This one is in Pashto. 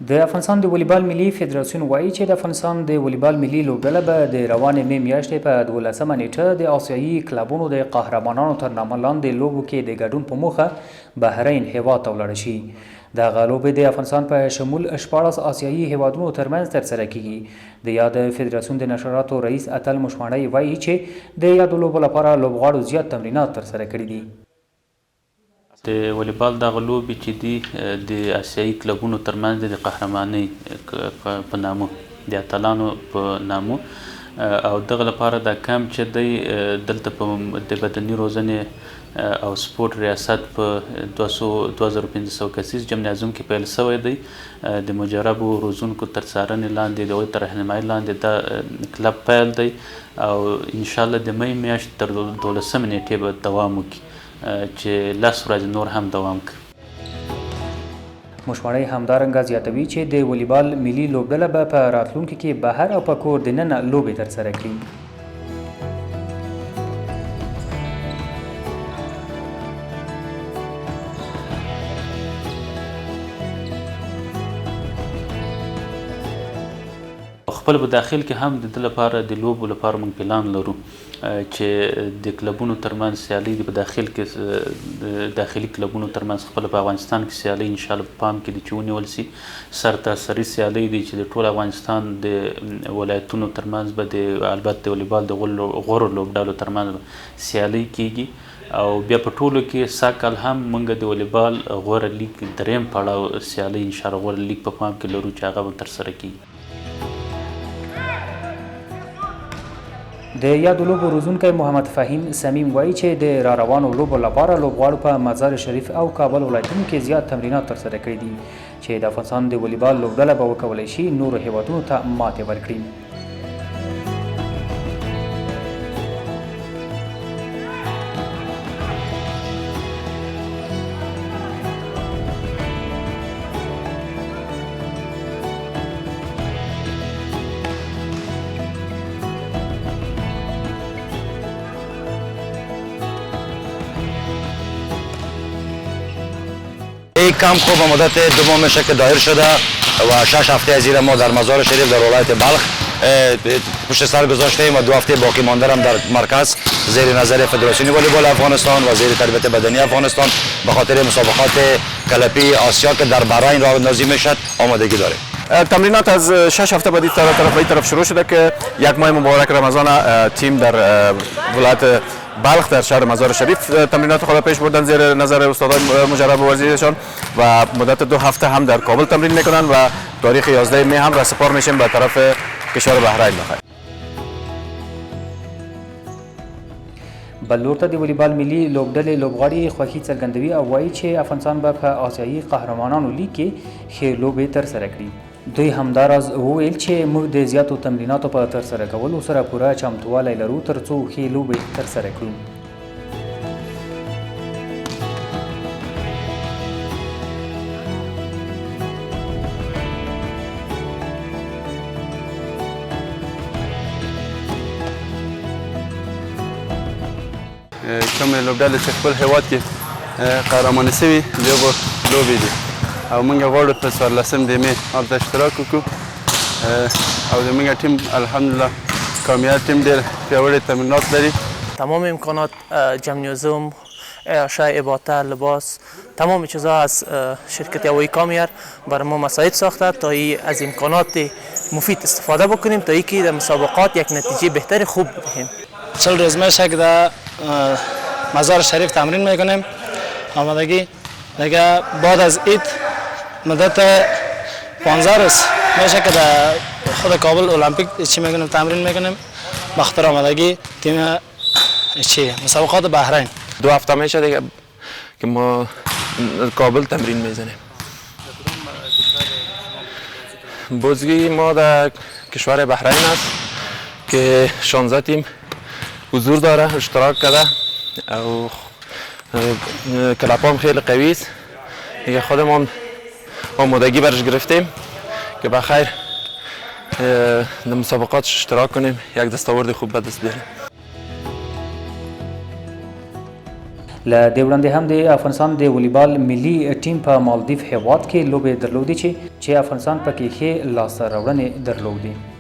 د افغانستان د والیبال ملي فدراسیون وایي چې د افغانستان د والیبال ملي لوبډله به د روانې مې میاشتې په 12مه نیټه د آسیایي کلبونو د قهرمانانو تر نامه لاندې لوبو کې د ګډون په موخه بحرین هیواد ته ولاړه شي. دغه لوبې د افغانستان په شمول 14 آسیایي هیوادونو ترمنځ ترسره کیږي. د یاد فدراسیون د نشراتو رئیس اتل مشماړی وایي چې د یادو لوبو لپاره لوبغاړو زیات تمرینات ترسره کړي دي. د والیبال دغه لوبې چې دي د آسیایي کلبونو ترمنځ د قهرمانۍ په نامه د اتلانو په نامه او دغه لپاره دا کمپ چې دی دلته په د بدني روزنې او سپورټ ریاست په 2500 کسیز جمنازیوم کې پیل شوی دی. د مجربو روزونکو تر څارنې لاندې د هغوی تر رهنمایي لاندې دا کلب پیل دی او انشاءالله د می میاشتې تر 12مې نیټې به دوام وکړي چې 10 ورځې نور هم دوام کوي. مشماړی همدارنګه زیاتوي چې د والیبال ملي لوبډله به په راتلونکي کې بهر او په کور دننه لوبې ترسره کړي. خپل په داخل کې هم د دې لپاره د لوبو لپاره موږ پلان لرو چې د کلبونو ترمنځ سیالي په داخل کې داخلي کلبونو ترمنځ خپل په افغانستان کې سیالي انشاءالله په پام کې دي چې ونیول سي. سرتاسري سیالي دي چې د ټول افغانستان د ولایتونو ترمنځ به د البته د والیبال د غوره لوبډالو ترمنځ سیالي کیږي او بیا په ټولو کې ساکل هم موږ د والیبال غوره لیګ دریم پړاو سیالي انشاءالله غوره لیګ په پام کې لرو چې هغه به ترسره کیږي. د یادو لوبو روزونکی محمد فهیم سمیم وایي چې د را روانو لوبو لپاره لوبغاړو په مزار شریف او کابل ولایتونو کې زیات تمرینات ترسره کړي دي چې د افغانستان د والیبال لوبډله به وکولی شي نورو هیوادونو ته ماتې ورکړي. این کمپ خوب به مدت دوم میشه که دایر شده و 6 هفته از زیر ما در مزار شریف در ولایت بلخ پشت سر گذاشتیم و 2 هفته باقی مانده هم در مرکز زیر نظر فدراسیون والیبال افغانستان و زیر تربیت بدنی افغانستان به خاطر مسابقات کلپی آسیا که در بحرین راه اندازی میشد آمادگی داریم. تمرینات از 6 هفته بعد طرف شروع شده که یک ماه مبارک رمضان تیم در ولایت بلخ در شهر مزار شریف تمرینات خود پیش بردن زیر نظر استادان مجرب ورزششان و مدت 2 هفته هم در کابل تمرین میکنن و تاریخ 11 می هم رسپار میشیم به طرف کشور بحرین. بل لور ته د والیبال ملي لوبډلې لوبغاړي خوښي څرګندوي او وایي چې افغانستان به په آسیایي قهرمانانو لیګ کې ښې لوبې ترسره کړي. دوی همداراز وویل چې موږ د زیاتو تمریناتو په ترسره کولو سره پوره چمتووالی لرو ترڅو ښې لوبې ترسره کړو. کومې لوبډلې چې خپل هیواد کې قهرمانې شوي لوبې دي او موږ غواړو په 14 د مې هلته اشتراک وکړو او زموږ ټیم الحمدلله کامیاب ټیم ډېر پیاوړي تمرینات لري. تمام امکانات جمنازیوم، ارائه اباطه، لباس، تمام چیزها از شرکت هوایی کامیر برای ما مساعد ساخته تا از امکانات مفید استفاده بکنیم تا اینکه در مسابقات یک نتیجه بهتر خوب بدهیم. 40 روز میشه که در مزار شریف تمرین میکنیم. آمادگی دیگه بعد از عید مدت 15 روز میشه که در خود کابل المپیک چی میکنیم تمرین میکنیم. بخاطر آمادگی تیم چی مسابقات بحرین 2 هفته میشه دیگه که ما کابل تمرین میزنیم. بازگی ما در کشور بحرین است که 16 تیم حضور داره، اشتراک کرده او کلپ هم خیلی قوی است. دیگه خودمون آمادگی برش گرفتیم که بخیر در مسابقات اشتراک کنیم، یک دستاورد خوب به دست بیاریم. له دې وړاندې هم د افغانستان د والیبال ملي ټیم په مالدیف هیواد کې لوبې درلودې چې افغانستان پکې ښې لاسته راوړنې درلودې.